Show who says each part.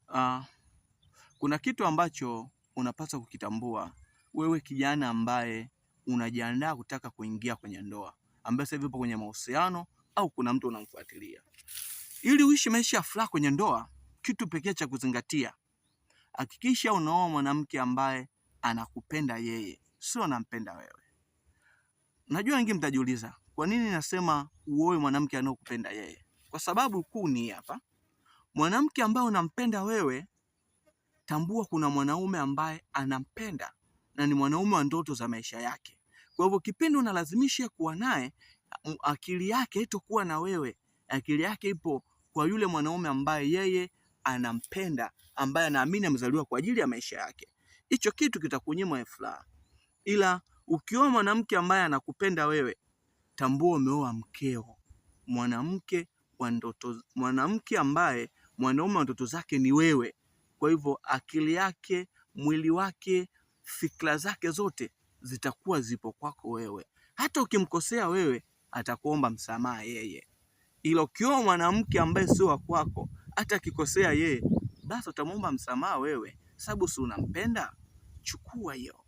Speaker 1: Uh, kuna kitu ambacho unapaswa kukitambua wewe kijana ambaye unajiandaa kutaka kuingia kwenye ndoa, ambaye sasa hivi upo kwenye mahusiano au kuna mtu unamfuatilia. Ili uishi maisha ya furaha kwenye ndoa, kitu pekee cha kuzingatia, hakikisha unaoa mwanamke ambaye anakupenda yeye, sio anampenda wewe. Najua wengi mtajiuliza, kwa nini nasema uoe mwanamke anayekupenda yeye? Kwa sababu kuu ni hapa. Mwanamke ambaye unampenda wewe, tambua kuna mwanaume ambaye anampenda na ni mwanaume wa ndoto za maisha yake. Kwa hivyo kipindi unalazimisha kuwa naye, akili yake haitokuwa na wewe. Akili yake ipo kwa yule mwanaume ambaye yeye anampenda, ambaye anaamini amezaliwa kwa ajili ya maisha yake. Hicho kitu kitakunyima furaha. Ila ukioa mwanamke ambaye anakupenda wewe, tambua umeoa mkeo, mwanamke wa ndoto, mwanamke ambaye mwanaume wa ndoto zake ni wewe. Kwa hivyo akili yake, mwili wake, fikra zake zote zitakuwa zipo kwako wewe. Hata ukimkosea wewe, atakuomba msamaha yeye. Ila ukioa mwanamke ambaye sio wa kwako, hata akikosea yeye, basi utamuomba msamaha wewe, sababu si unampenda. Chukua hiyo.